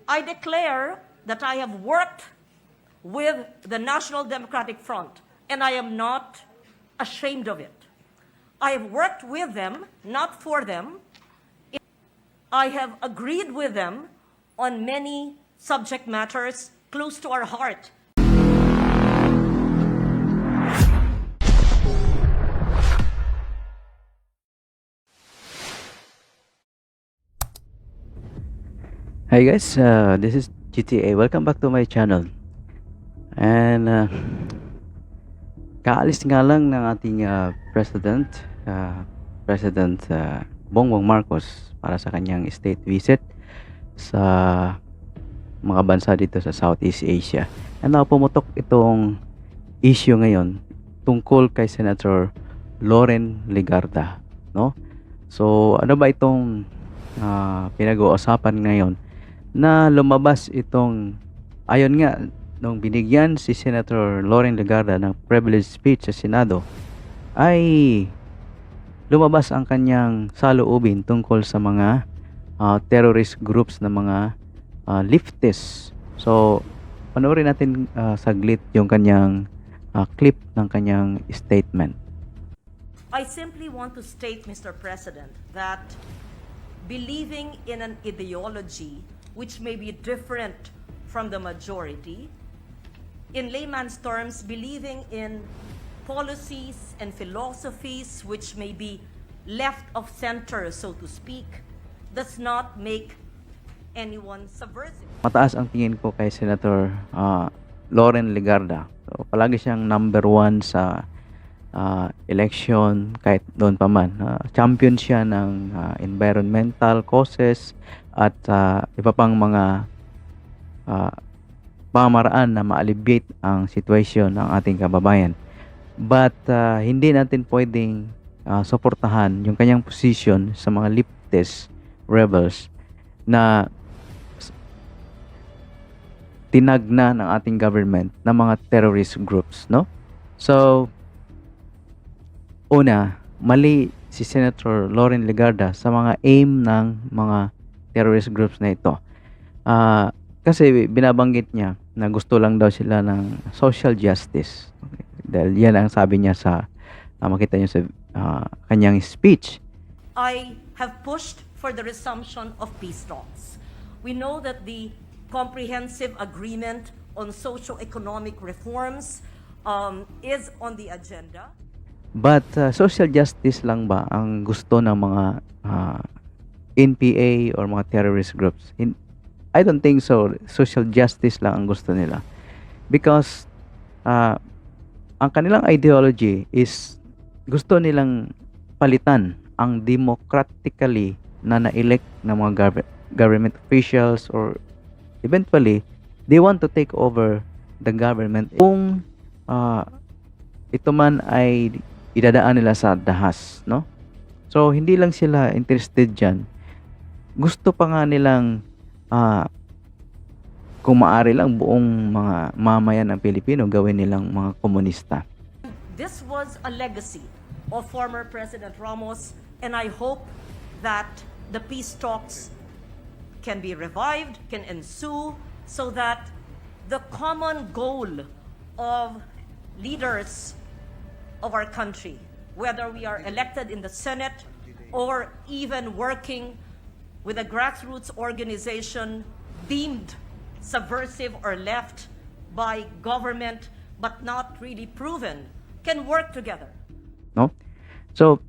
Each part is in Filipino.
I declare that I have worked with the National Democratic Front, and I am not ashamed of it. I have worked with them, not for them. I have agreed with them on many subject matters close to our heart. Hi guys, this is GTA. Welcome back to my channel. And kaalis nga lang ng ating President Bongbong Marcos para sa kanyang state visit sa mga bansa dito sa Southeast Asia. And pumutok itong issue ngayon tungkol kay Senator Loren Legarda, no? So ano ba itong pinag-uusapan ngayon? Na lumabas itong, ayon nga, nung binigyan si Senator Loren Legarda ng privilege speech sa Senado, ay lumabas ang kanyang saloobin tungkol sa mga terrorist groups na mga leftists. So, panoorin natin saglit yung kanyang clip ng kanyang statement. I simply want to state, Mr. President, that believing in an ideology which may be different from the majority, in layman's terms, believing in policies and philosophies which may be left of center, so to speak, does not make anyone subversive. Mataas ang tingin ko kay Senator Loren Legarda. So, palagi siyang number 1 sa election kahit doon pa man. Champion siya ng environmental causes at iba pang mga pamaraan na ma-alleviate ang situation ng ating kababayan. But hindi natin pwedeng suportahan yung kanyang position sa mga leftist rebels na tinagna ng ating government na mga terrorist groups, no? So, una, mali si Senator Loren Legarda sa mga aim ng mga terrorist groups na ito. Kasi binabanggit niya na gusto lang daw sila ng social justice. Okay. Dahil yan ang sabi niya sa makita niyo sa kanyang speech. I have pushed for the resumption of peace talks. We know that the comprehensive agreement on socio-economic reforms is on the agenda. But social justice lang ba ang gusto ng mga NPA or mga terrorist groups? I don't think so. Social justice lang ang gusto nila. Because ang kanilang ideology is gusto nilang palitan ang democratically na na-elect na mga government officials, or eventually they want to take over the government kung ito man ay idadaan nila sa dahas, no? So hindi lang sila interested dyan. Gusto pa nga nilang kung maaari lang buong mga mamayan ng Pilipino gawin nilang mga komunista. This was a legacy of former President Ramos, and I hope that the peace talks can be revived, can ensue, so that the common goal of leaders of our country, whether we are elected in the Senate or even working with a grassroots organization deemed subversive or left by government but not really proven, can work together. No? So,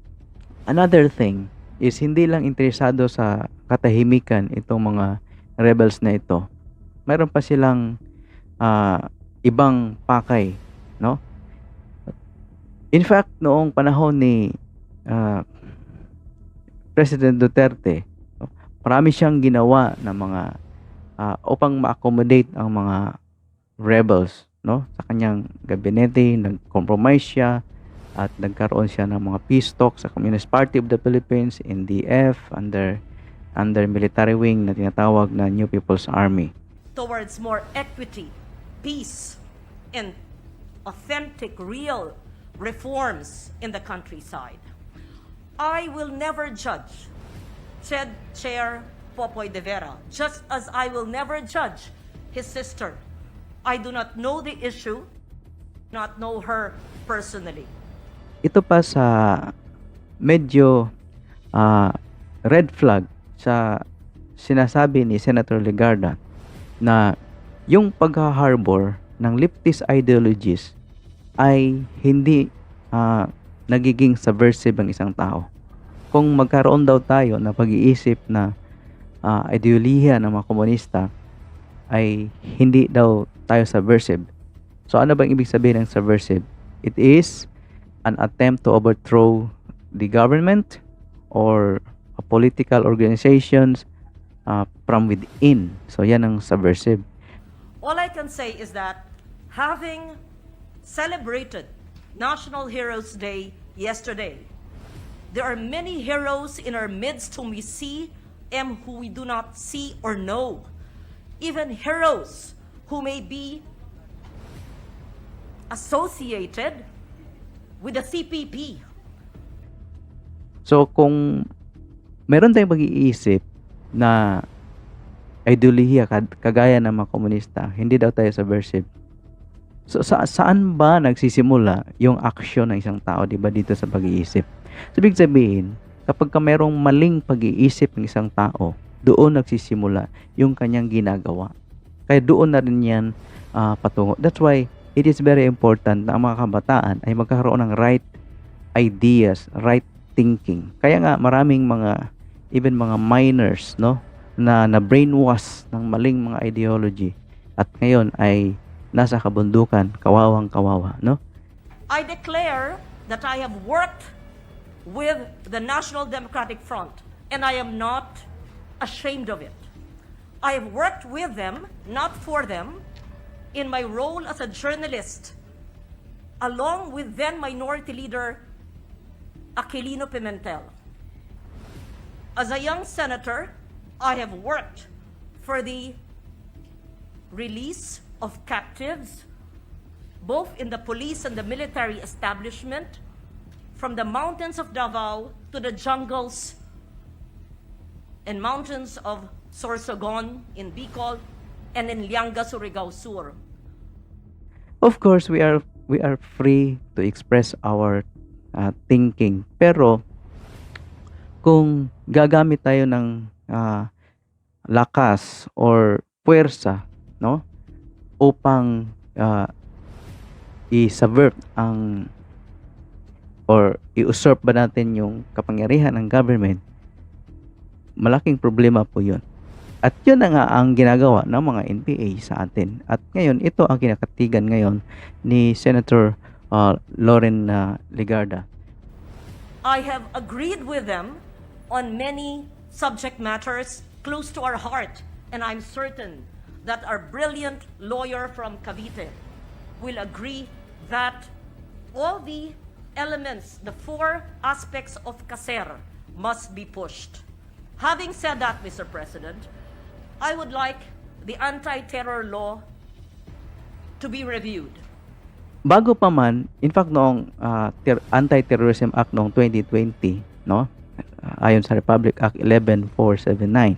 another thing is hindi lang interesado sa katahimikan itong mga rebels na ito. Mayroon pa silang ibang pakay, no? In fact, noong panahon ni President Duterte, marami siyang ginawa na mga upang ma-accommodate ang mga rebels, no? Sa kanyang gabinete, nag-compromise siya at nagkaroon siya ng mga peace talks sa Communist Party of the Philippines, NDF, under military wing na tinatawag na New People's Army. Towards more equity, peace, and authentic, real reforms in the countryside. I will never judge, Chair Popoy de Vera, just as I will never judge his sister. I do not know the issue, not know her personally. Ito pa sa medyo red flag sa sinasabi ni Senator Legarda na yung pag-harbor ng leftist ideologies ay hindi nagiging subversive ang isang tao. Kung magkaroon daw tayo na pag-iisip na ideolohiya ng mga komunista, ay hindi daw tayo subversive. So ano bang ibig sabihin ng subversive? It is an attempt to overthrow the government or political organizations from within. So yan ang subversive. All I can say is that having celebrated National Heroes Day yesterday, there are many heroes in our midst whom we see and who we do not see or know. Even heroes who may be associated with the CPP. So kung meron tayong pag-iisip na ideolohiya kagaya ng mga komunista, hindi daw tayo subversive. So saan ba nagsisimula yung aksyon ng isang tao, di ba, dito sa pag-iisip? So ibig sabihin, kapag merong maling pag-iisip ng isang tao, doon nagsisimula yung kanyang ginagawa. Kaya doon na rin yan patungo. That's why it is very important na ang mga kabataan ay magkaroon ng right ideas, right thinking. Kaya nga maraming even mga minors, no, na brainwash ng maling mga ideology at ngayon ay nasa kabundukan, kawawang kawawa, no? I declare that I have worked with the National Democratic Front and I am not ashamed of it. I have worked with them, not for them, in my role as a journalist, along with then Minority Leader Aquilino Pimentel. As a young senator, I have worked for the release of captives, both in the police and the military establishment, from the mountains of Davao to the jungles and mountains of Sorsogon in Bicol and in Lianga, Surigao Sur. Of course, we are free to express our thinking. Pero kung gagamit tayo ng lakas or puwersa, no, upang i-subvert or i-usurp ba natin yung kapangyarihan ng government, malaking problema po yun. At yun na nga ang ginagawa ng mga NPA sa atin. At ngayon, ito ang kinakatigan ngayon ni Senator Loren Legarda. I have agreed with them on many subject matters close to our heart, and I'm certain that our brilliant lawyer from Cavite will agree that all the elements, the four aspects of CASER must be pushed. Having said that, Mr. President, I would like the anti-terror law to be reviewed. Bago pa man, in fact, noong Anti-Terrorism Act noong 2020, no? Ayon sa Republic Act 11479,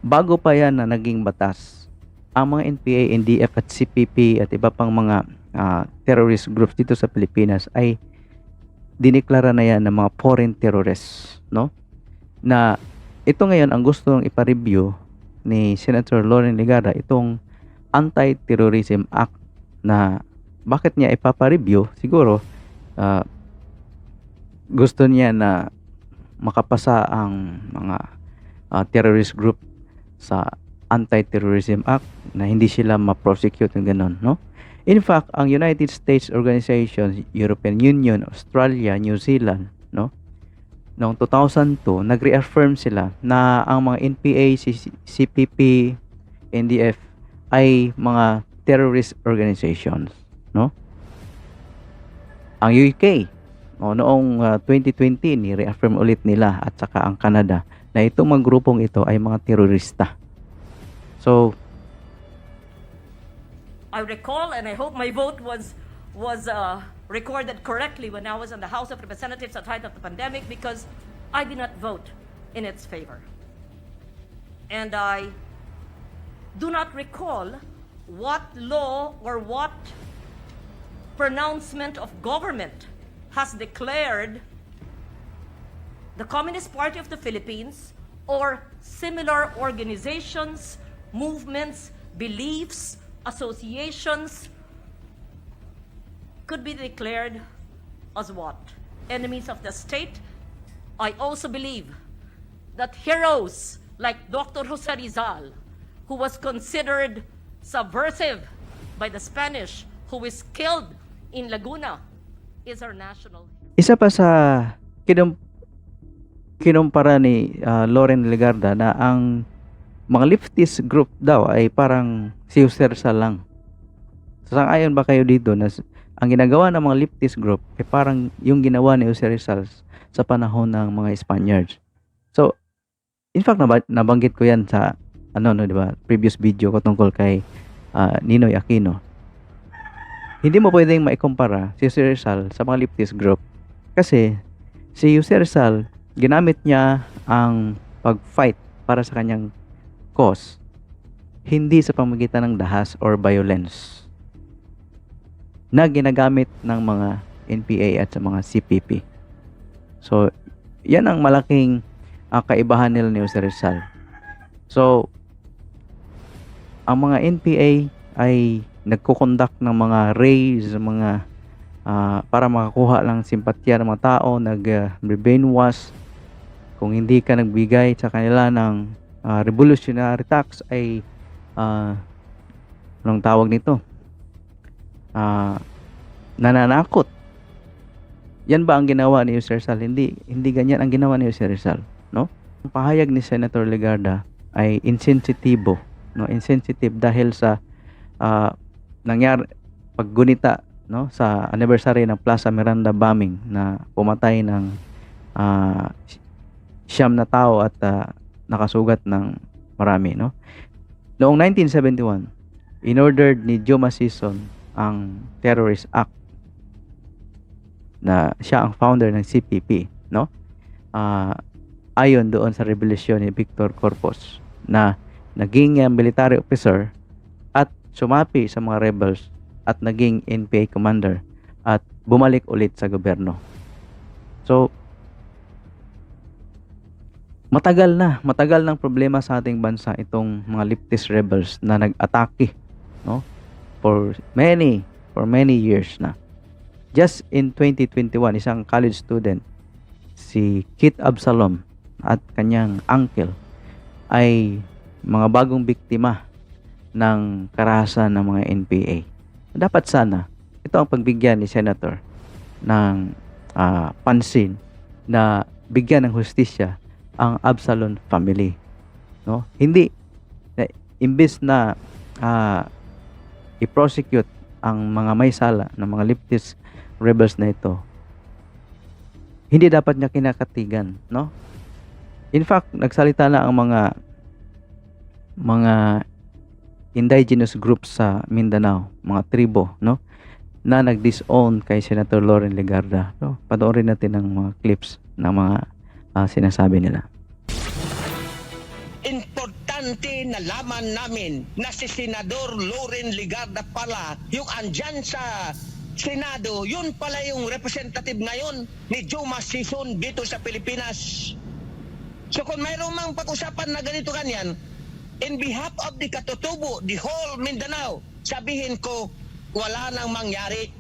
bago pa yan na naging batas, ang mga NPA, NDF at CPP at iba pang mga terrorist groups dito sa Pilipinas ay dineklara na yan ng mga foreign terrorists, no? Na ito ngayon ang gusto nang ipa-review ni Senator Loren Legarda, itong Anti-Terrorism Act, na bakit niya ipapa-review? Siguro gusto niya na makapasa ang mga terrorist group sa Anti-Terrorism Act, na hindi sila ma-prosecute ng ganun, no? In fact, ang United States organizations, European Union, Australia, New Zealand, no, noong 2002, nag-reaffirm sila na ang mga NPA, CPP, NDF ay mga terrorist organizations, no? Ang UK, noong 2020, ni-reaffirm ulit nila, at saka ang Canada, na itong mga grupong ito ay mga terorista. So, I recall, and I hope my vote was recorded correctly when I was in the House of Representatives at the height of the pandemic, because I did not vote in its favor. and I do not recall what law or what pronouncement of government has declared the Communist Party of the Philippines or similar organizations, movements, beliefs, associations could be declared as what? Enemies of the state. I also believe that heroes like Dr. Jose Rizal, who was considered subversive by the Spanish, who was killed in Laguna, is our national. Isa pa sa kinumpara ni Loren Legarda na ang mga leftist group daw ay parang si Jose Rizal lang. Sang-ayon ba kayo dito na ang ginagawa ng mga leftist group ay parang yung ginawa ni Jose Rizal sa panahon ng mga Spaniards? So, in fact, nabanggit ko yan sa di ba, previous video ko tungkol kay Ninoy Aquino. Hindi mo pwedeng maikumpara si Jose Rizal sa mga leftist group kasi si Jose Rizal, ginamit niya ang pag-fight para sa kanyang cause, hindi sa pamamagitan ng dahas or violence na ginagamit ng mga NPA at sa mga CPP. So, yan ang malaking kaibahan nila ni Jose Rizal. So, ang mga NPA ay nagkukondak ng mga raids, mga para makakuha lang simpatya ng mga tao, nag-brainwash. Kung hindi ka nagbigay sa kanila ng revolutionary tax ay anong tawag nito? Nananakot. Yan ba ang ginawa ni Jose Rizal? Hindi ganyan ang ginawa ni Jose Rizal, no? Ang pahayag ni Senator Legarda ay insensitive dahil sa nangyari paggunita, no, sa anniversary ng Plaza Miranda bombing na pumatay ng 9 na tao at nakasugat ng marami, no? Noong 1971, inordered ni Joe Masison ang Terrorist Act na siya ang founder ng CPP, no? Ayon doon sa rebelusyon ni Victor Corpus na naging military officer at sumapi sa mga rebels at naging NPA commander at bumalik ulit sa gobyerno. So, matagal ng problema sa ating bansa itong mga leftist rebels na nag-atake, no? For many years na. Just in 2021, isang college student, si Kit Absalom at kanyang uncle ay mga bagong biktima ng karahasan ng mga NPA. Dapat sana ito ang pagbigyan ni Senator ng pansin na bigyan ng hustisya ang Absalom family, no? Hindi imbes na i-prosecute ang mga may sala ng mga leftist rebels na ito, hindi dapat niya kinakatigan, no? In fact, nagsalita na ang mga indigenous groups sa Mindanao, mga tribo, no, na nag-disown kay Senator Loren Legarda. So, panoorin natin ang mga clips ng mga sinasabi nila. Importante na laman namin na si Senador Loren Legarda pala yung andyan sa Senado, yun pala yung representative ngayon ni Joe Masison dito sa Pilipinas. So kung mayroon mang pag-usapan na ganito ganyan, in behalf of the Katutubo, the whole Mindanao, sabihin ko, wala nang mangyari.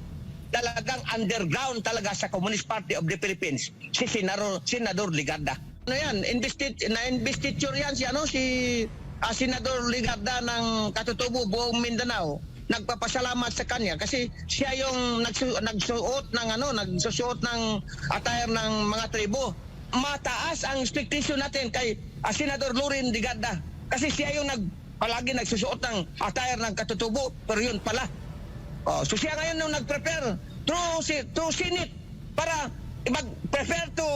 Talagang underground talaga sa Communist Party of the Philippines, si Senador Legarda. Ano yan, investiture yan si Senador Legarda ng Katutubo, buong Mindanao. Nagpapasalamat sa kanya kasi siya yung nagsuot ng attire ng mga tribo. Mataas ang expectation natin kay Senador Loren Legarda kasi siya yung palagi nagsusuot ng attire ng Katutubo, pero yun pala. So siya ngayon yung nag-prepare through Senate para mag-prepare to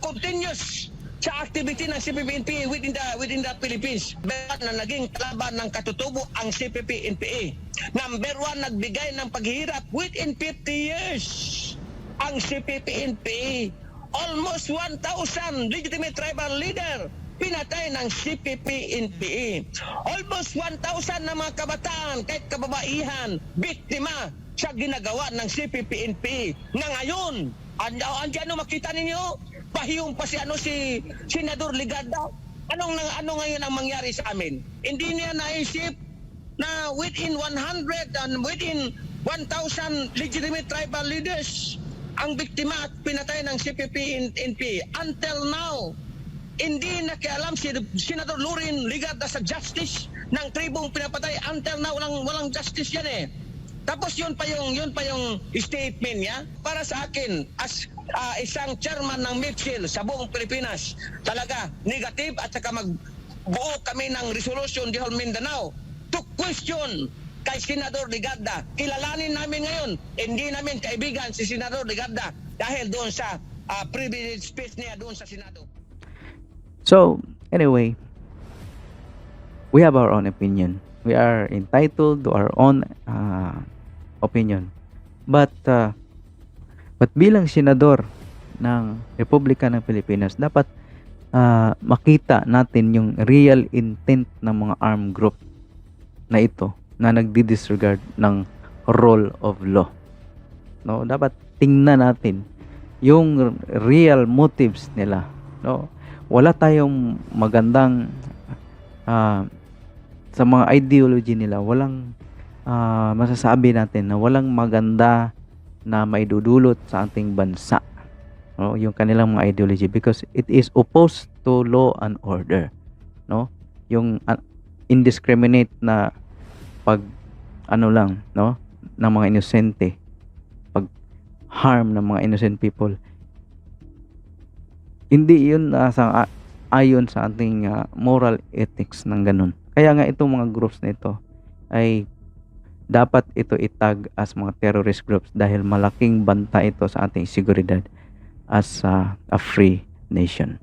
continuous sa activity ng CPP-NPA within the Philippines. Na naging kalaban ng Katutubo ang CPP-NPA. Number 1, nagbigay ng paghihirap within 50 years. Ang CPP-NPA, almost 1,000 legitimate tribal leader pinatay ng CPP-NPA. Almost 1,000 na mga kabataan, kahit kababaihan, biktima sa ginagawa ng CPP-NPA. Na ngayon, andyan makita ninyo, pahiyong pa si Senador Legarda. Ano ngayon ang mangyari sa amin? Hindi niya naisip na within 100 and within 1,000 legitimate tribal leaders ang biktima at pinatay ng CPP-NPA. Until now, hindi nakialam si Senador Loren Legarda sa justice ng tribong pinapatay. Until now, walang justice yan eh. Tapos yun pa yung statement niya. Para sa akin, as isang chairman ng MIPSIL sa buong Pilipinas, talaga negative at saka magbuo kami ng resolution di whole Mindanao to question kay Senador Legarda. Kilalanin namin ngayon, hindi namin kaibigan si Senador Legarda dahil doon sa privileged space niya doon sa Senado. So, anyway, we have our own opinion. We are entitled to our own opinion. But bilang senador ng Republika ng Pilipinas, dapat makita natin yung real intent ng mga armed group na ito na nagdi-disregard ng rule of law. No, dapat tingnan natin yung real motives nila. No, wala tayong magandang sa mga ideology nila, walang masasabi natin na walang maganda na maidudulot sa ating bansa, no, yung kanilang mga ideology, because it is opposed to law and order, no, yung indiscriminate na pag lang, no, ng mga inosente, pag harm ng mga innocent people. Hindi yun ayon sa ating moral ethics ng ganun. Kaya nga itong mga groups na ito ay dapat ito itag as mga terrorist groups dahil malaking banta ito sa ating seguridad as a free nation.